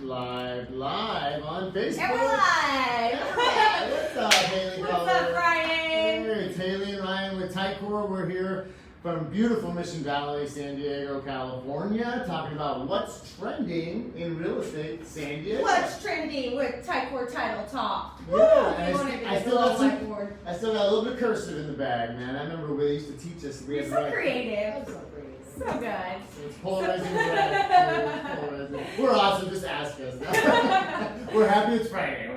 live on Facebook. And we're live! Yeah. What's up, Haley? What's up, Ryan? Hey, it's Haley and Ryan with Ticor. We're here from beautiful Mission Valley, San Diego, California, talking about what's trending in real estate, San Diego. What's trending with Ticor Title Talk? Yeah, Woo! I still got a little bit cursive in the bag, man. I remember when they used to teach us. You're so creative. So good. So it's polarizing red. Polarizing. We're awesome. Just ask us. We're happy it's Friday.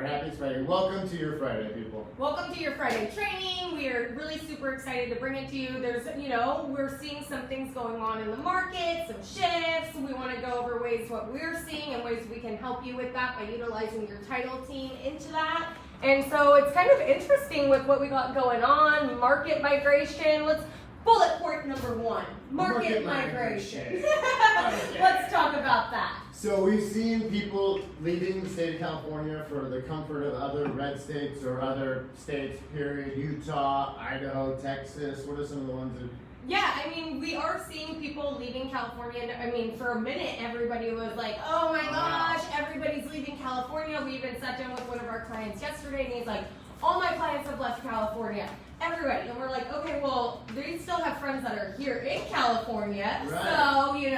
Welcome to your Friday, people. Welcome to your Friday training. We are really super excited to bring it to you. There's, we're seeing some things going on in the market, some shifts. We want to go over ways what we're seeing and ways we can help you with that by utilizing your title team into that. And so it's kind of interesting with what we got going on, market migration. Let's bullet point number 1, market migration. Let's talk about that. So we've seen people leaving the state of California for the comfort of other red states or other states, period. Utah, Idaho, Texas. What are some of the ones that... Yeah, I mean, we are seeing people leaving California. I mean, for a minute, everybody was like, oh my gosh, everybody's leaving California. We even sat down with one of our clients yesterday, and he's like, all my clients have left California. Everybody. And we're like, okay, well, they still have friends that are here in California. Right. So, So you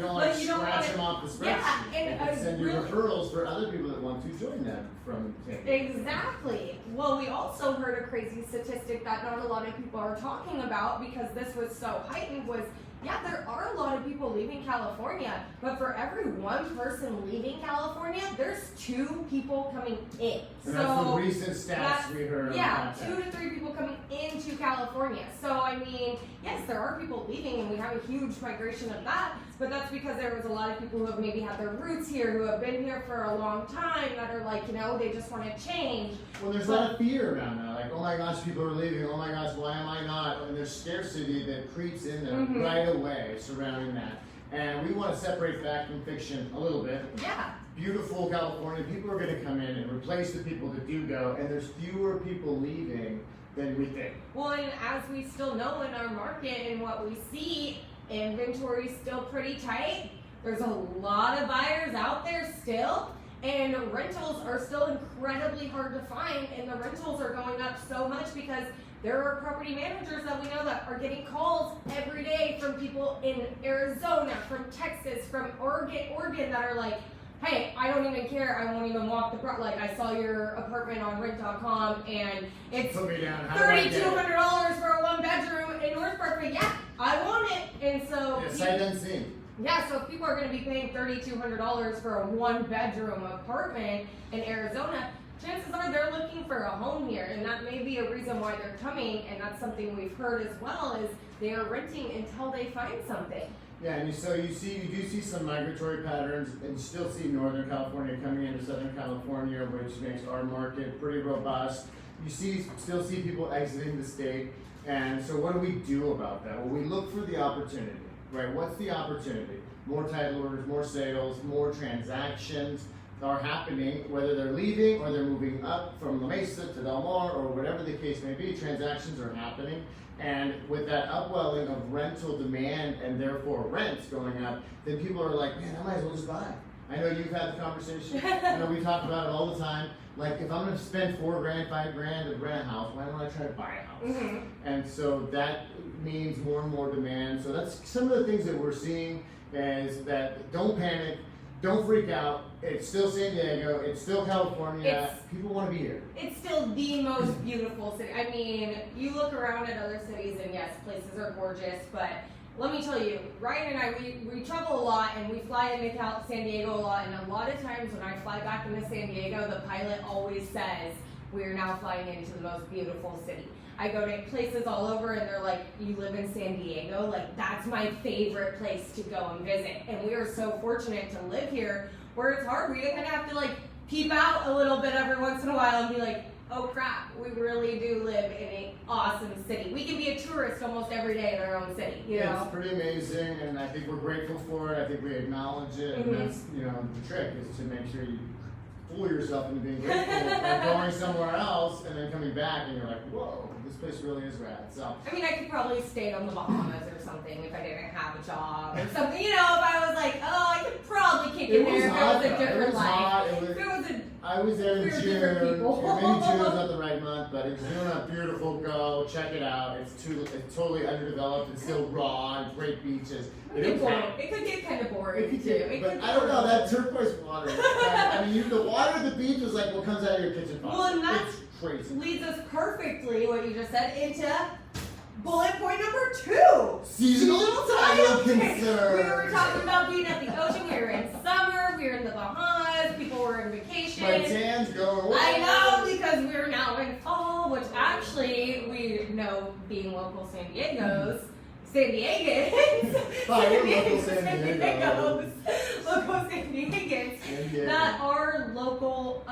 don't scratch them off the spreadsheet. Yeah, and send you referrals for other people that want to join them from Exactly. Well, we also heard a crazy statistic that not a lot of people are talking about because this was so heightened was, yeah, there are a lot of people leaving California, but for every one person leaving California, there's 2 people coming in. And that's the recent stats we heard. Yeah, 2 to 3 people coming into California. So, I mean, yes, there are people leaving, and we have a huge migration of that, but that's because there was a lot of people who have maybe had their roots here, who have been here for a long time, that are like, they just want to change. Well, there's a lot of fear around that. Like, oh my gosh, people are leaving. Oh my gosh, why am I not? And there's scarcity that creeps in there right away surrounding that. And we want to separate fact and fiction a little bit. Yeah. Beautiful California, people are going to come in and replace the people that do go, and there's fewer people leaving than we think. Well, and as we still know in our market and what we see, inventory is still pretty tight. There's a lot of buyers out there still, and rentals are still incredibly hard to find, and the rentals are going up so much because there are property managers that we know that are getting calls every day from people in Arizona, from Texas, from Oregon that are like, hey, I don't even care. I won't even walk the like I saw your apartment on rent.com and it's $3,200 for a 1-bedroom in North Park. But yeah, I want it. And so sight unseen. Yeah, so if people are going to be paying $3,200 for a 1-bedroom apartment in Arizona, chances are they're looking for a home here, and that may be a reason why they're coming, and that's something we've heard as well, is they are renting until they find something. Yeah, and you do see some migratory patterns, and you still see Northern California coming into Southern California, which makes our market pretty robust. You still see people exiting the state, and so what do we do about that? Well, we look for the opportunity, right? What's the opportunity? More title orders, more sales, more transactions are happening, whether they're leaving or they're moving up from La Mesa to Del Mar or whatever the case may be, transactions are happening. And with that upwelling of rental demand and therefore rents going up, then people are like, man, I might as well just buy. I know you've had the conversation. I know we talk about it all the time. Like, if I'm going to spend $4,000, $5,000 to rent a house, why don't I try to buy a house? And so that means more and more demand. So that's some of the things that we're seeing is that don't panic. Don't freak out. It's still San Diego. It's still California. People want to be here. It's still the most beautiful city. I mean, you look around at other cities and yes, places are gorgeous, but let me tell you, Ryan and I, we travel a lot and we fly into San Diego a lot, and a lot of times when I fly back into San Diego, the pilot always says, we're now flying into the most beautiful city. I go to places all over and they're like, you live in San Diego? Like, that's my favorite place to go and visit. And we are so fortunate to live here where it's hard. We kind of have to like peep out a little bit every once in a while and be like, oh crap, we really do live in an awesome city. We can be a tourist almost every day in our own city, you know? It's pretty amazing, and I think we're grateful for it. I think we acknowledge it, and that's, the trick is to make sure you fool yourself into being grateful by going somewhere else and then coming back and you're like, whoa, this place really is rad. So I mean, I could probably stay on the Bahamas or something if I didn't have a job or something. You know, if I was like, oh, I could probably kick in there if it was a different life. I was there in We're June. different people. Yeah, maybe June is not the right month, but it's doing a beautiful. Go check it out. It's totally underdeveloped. It's still raw and great beaches. It could get kind of boring too. But I don't know, that turquoise water. I mean, the water at the beach is like what comes out of your kitchen faucet. Well, and that it's crazy. leads us perfectly, what you just said, into bullet point number 2. Seasonal title concerns. We were talking about being at the ocean. We were in summer. We were in the Bahamas. People were in vacation. My tan's going away. I know, because we're now in fall, which actually we know, being local San Diegans, Local San Diego. Local San Diegans, that our local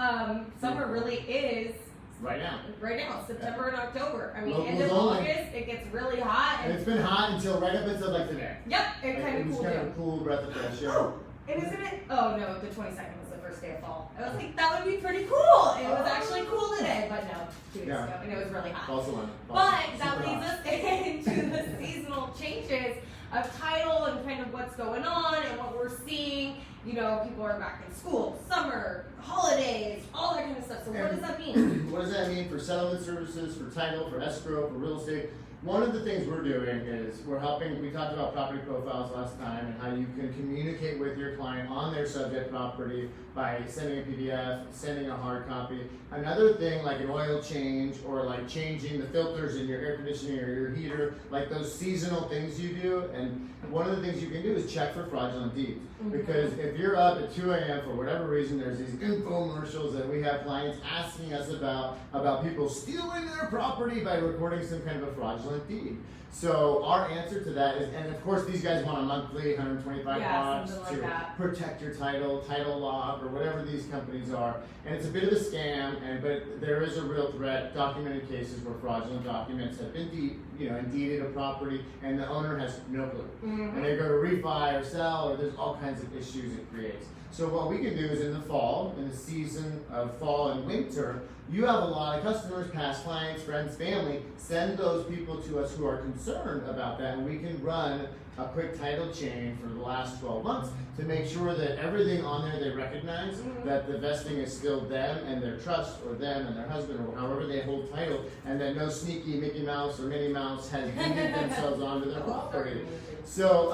summer really is right now, September and October. I mean, Locals end of only. August, it gets really hot. And it's been hot until right up until like today. Yep, it kind of was cooled kind down. of cool breath of fresh air. Oh, and isn't it? Oh no, the 22nd was the first day of fall. I was like, that would be pretty cool. It was actually cool today, but no, 2 days ago, and it was really hot. Also But that leads us into the seasonal changes of title and kind of what's going on and what we're seeing. You know, people are back in school, summer, holidays, all that kind of stuff. So what does that mean? What does that mean for settlement services, for title, for escrow, for real estate? One of the things we're doing is we're helping, we talked about property profiles last time and how you can communicate with your client on their subject property by sending a PDF, sending a hard copy. Another thing like an oil change or like changing the filters in your air conditioning or your heater, like those seasonal things you do. And one of the things you can do is check for fraudulent deeds. Because if you're up at 2 a.m. for whatever reason, there's these infomercials that we have clients asking us about people stealing their property by recording some kind of a fraudulent deed. So our answer to that is, and of course these guys want a monthly $125 something to like that. protect your title log, or whatever these companies are. And it's a bit of a scam, but there is a real threat. Documented cases where fraudulent documents have been indeeded a property, and the owner has no clue. And they go to refi or sell, or there's all kinds of issues it creates. So what we can do is in the fall, in the season of fall and winter, you have a lot of customers, past clients, friends, family, send those people to us who are concerned about that, and we can run a quick title chain for the last 12 months to make sure that everything on there they recognize, that the vesting is still them and their trust, or them and their husband, or however they hold title, and that no sneaky Mickey Mouse or Minnie Mouse has deeded themselves onto their property. So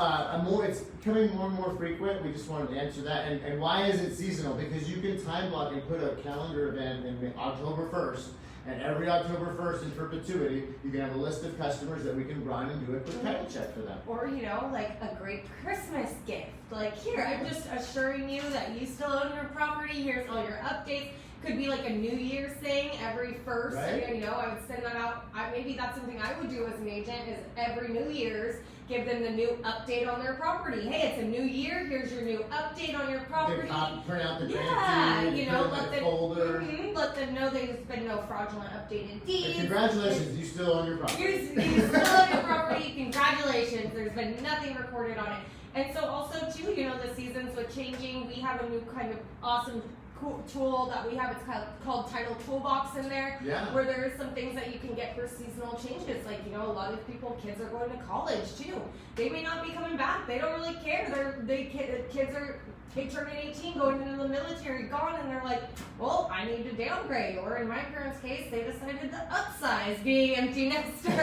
it's becoming more and more frequent. We just wanted to answer that. And why is it seasonal? Because you can time block and put a calendar event in October 1st, and every October 1st in perpetuity, you can have a list of customers that we can run and do a quick title check for them. Or, like a great Christmas gift. Like, here, I'm just assuring you that you still own your property. Here's all your updates. Could be like a New Year's thing every first. Right. I would send that out. Maybe that's something I would do as an agent, is every New Year's, give them the new update on their property. Hey, it's a new year. Here's your new update on your property. Print out the let them folder. Let them know there's been no fraudulent updated deeds. And congratulations, you still own your property. You still own your property. Congratulations. There's been nothing recorded on it. And so also too, the seasons with changing, we have a new kind of awesome cool tool that we have. It's called Title Toolbox in there, where there is some things that you can get for seasonal changes. Like, a lot of kids are going to college too. They may not be coming back. They don't really care. They turn 18, going into the military, gone, and they're like, well, I need to downgrade. Or in my parents' case, they decided to upsize, being empty nesters. So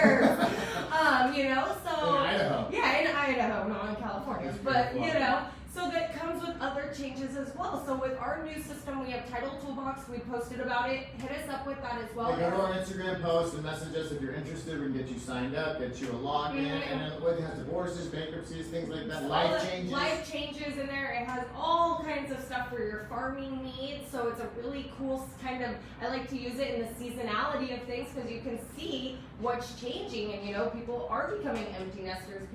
in Idaho. Yeah, in Idaho, not in California. But so that comes with other changes as well. So with our new system, we have Title Toolbox. We posted about it. Hit us up with that as well. Go to our Instagram post and message us if you're interested. We can get you signed up, get you a login, and then it has divorces, bankruptcies, things like that. Life changes in there. It has all kinds of stuff for your farming needs. So it's a really cool kind of. I like to use it in the seasonality of things, because you can see what's changing, and people are becoming empty nesters.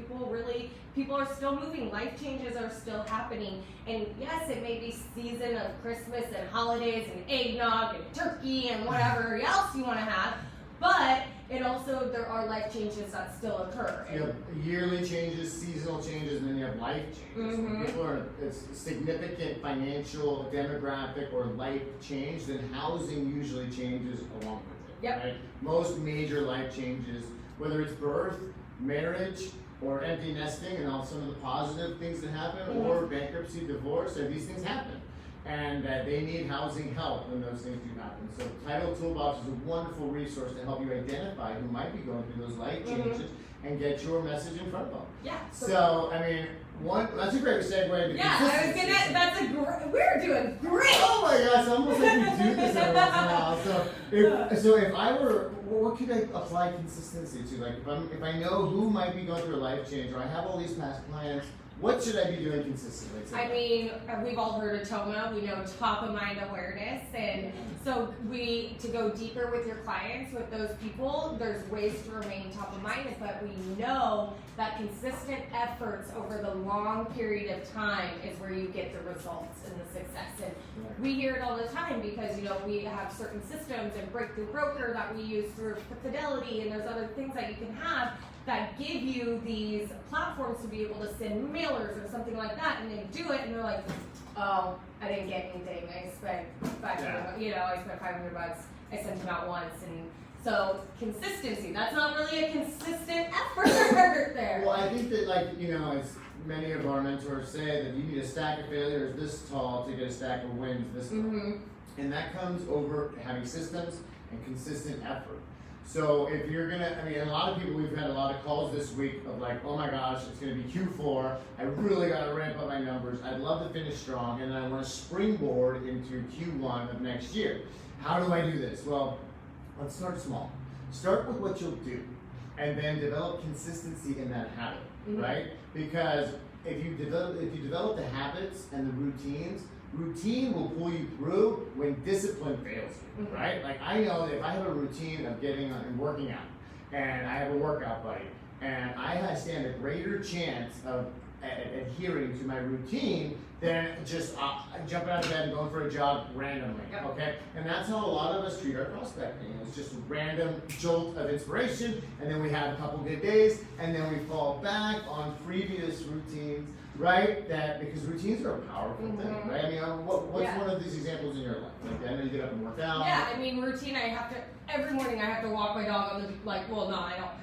People are still moving. Life changes are still happening. And yes, it may be season of Christmas and holidays and eggnog and turkey and whatever else you want to have, but there are life changes that still occur. You have yearly changes, seasonal changes, and then you have life changes. When people are significant financial, demographic, or life change, then housing usually changes along with it. Right? Most major life changes, whether it's birth, marriage, or empty nesting, and all some of the positive things that happen, or bankruptcy, divorce, these things happen. and that they need housing help when those things do happen. So Title Toolbox is a wonderful resource to help you identify who might be going through those life changes and get your message in front of them. Yeah. So, I mean, that's a great segue to yeah, I was gonna, we're doing great! Oh my gosh, almost like we do this every once in a while. So if I were, what could I apply consistency to? Like if I know who might be going through a life change, or I have all these past clients, what should I be doing consistently? I mean, we've all heard of TOMA. We know top of mind awareness, and so to go deeper with your clients, with those people, there's ways to remain top of mind, but we know that consistent efforts over the long period of time is where you get the results and the success. And we hear it all the time because, you know, we have certain systems and Breakthrough Broker that we use through Fidelity, and there's other things that you can have that give you these platforms to be able to send mailers or something like that, and they do it, and they're like, oh, I didn't get anything. I spent $500, you know, I spent $500. I sent them out once, and so consistency. That's not really a consistent effort there. Well, I think that, like, you know, as many of our mentors say, that you need a stack of failures this tall to get a stack of wins this tall, and that comes over having systems and consistent effort. So if you're gonna, I mean, a lot of people, we've had a lot of calls this week of like, oh my gosh, it's gonna be Q4. I really gotta ramp up my numbers. I'd love to finish strong, and then I want to springboard into Q1 of next year. How do I do this? Well, let's start small. Start with what you'll do, and then develop consistency in that habit, right? Because if you develop the habits and the routines, routine will pull you through when discipline fails you, right? Like I know that if I have a routine of getting on and working out, and I have a workout buddy, and I stand a greater chance of adhering to my routine than just jumping out of bed and going for a jog randomly, okay? And that's how a lot of us treat our prospecting. It's just a random jolt of inspiration, and then we have a couple good days, and then we fall back on previous routines, right? That because routines are a powerful thing, right? I mean, what's one of these examples in your life? Like, I know you get up and work out. Yeah, I mean, routine. Every morning I have to walk my dog on the I don't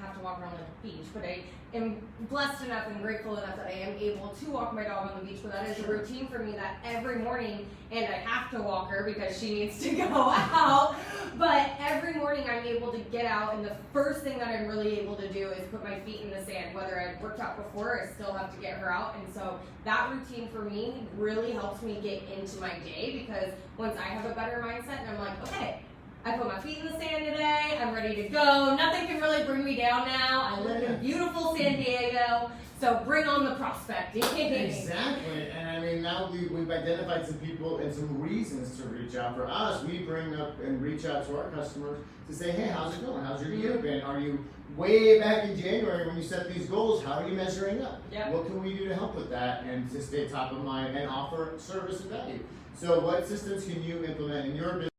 have to walk around the beach, but I am blessed enough and grateful enough that I am able to walk my dog on the beach. But that is a routine for me that every morning, and I have to walk her because she needs to go out. But every morning I'm able to get out, and the first thing that I'm really able to do is put my feet in the sand. Whether I've worked out before, I still have to get her out, and so that routine for me really helps me get into my day, because once I have a better mindset and I'm like, okay, I put my feet in the sand today, I'm ready to go, nothing can really bring me down now, I live in beautiful San Diego, so bring on the prospecting. Exactly, and I mean, now we've identified some people and some reasons to reach out. For us, we bring up and reach out to our customers to say, hey, how's it going? How's your year been? Are you way back in January when you set these goals? How are you measuring up? Yep. What can we do to help with that and to stay top of mind and offer service and value? So what systems can you implement in your business?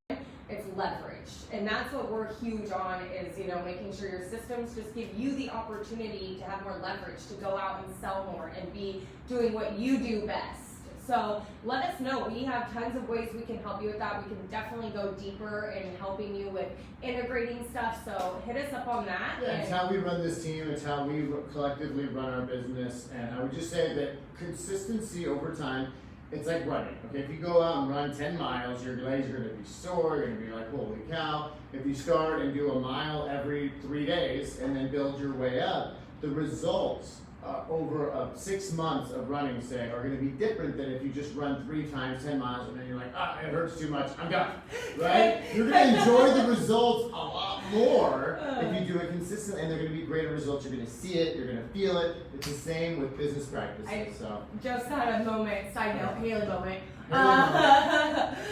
It's leverage, and that's what we're huge on, is, you know, making sure your systems just give you the opportunity to have more leverage, to go out and sell more and be doing what you do best. So let us know. We have tons of ways we can help you with that. We can definitely go deeper in helping you with integrating stuff, so hit us up on that. Yeah, it's how we run this team. It's how we collectively run our business. And I would just say that consistency over time, it's like running. Okay, if you go out and run 10 miles, your legs are going to be sore. You're going to be like, holy cow. If you start and do a mile every 3 days and then build your way up, the results over 6 months of running, say, are going to be different than if you just run 3 times 10 miles and then you're like, it hurts too much, I'm done, right? You're going to enjoy the results a lot more if you do it consistently, and they're going to be greater results. You're going to see it, you're going to feel it. It's the same with business practices. So just had a moment, side note, Haley moment.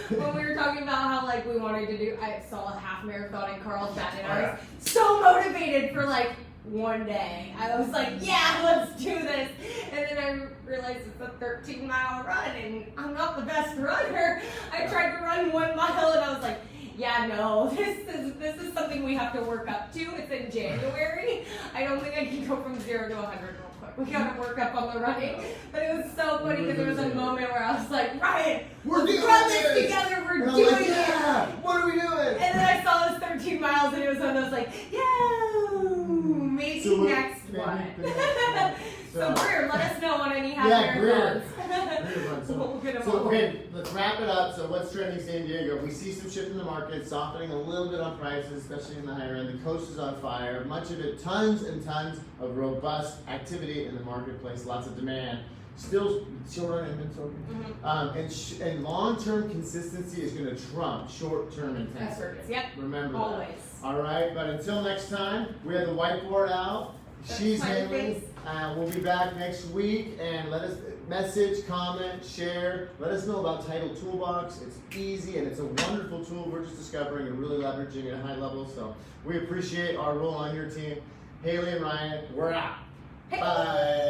When we were talking about how, like, we wanted to do, I saw a half marathon in Carlsbad, and I was so motivated for, like, one day. I was like, yeah, let's do this. And then I realized it's a 13-mile run, and I'm not the best runner. I tried to run 1 mile, and I was like, yeah, no, this is something we have to work up to. It's in January. I don't think I can go from 0 to 100 real quick. We gotta work up on the running. But it was so funny because there was a moment where I was like, Ryan, let's run this together. We're doing it. What are we doing? And then I saw this 13 miles, and it was when I was like, yeah, maybe next one. So Greer, let us know on any half marathons. So okay, let's wrap wrap it up, so what's trending San Diego? We see some shift in the market, softening a little bit on prices, especially in the higher end. The coast is on fire. Much of it, tons and tons of robust activity in the marketplace, lots of demand. Still short on inventory. And long-term consistency is going to trump short-term intensity. Yep. Remember Always. that. All right, but until next time, we have the whiteboard out. She's Haylie. We'll be back next week, and let us message, comment, share. Let us know about Title Toolbox. It's easy and it's a wonderful tool. We're just discovering and really leveraging at a high level. So we appreciate our role on your team. Haylie and Ryan, we're out. Hey. Bye.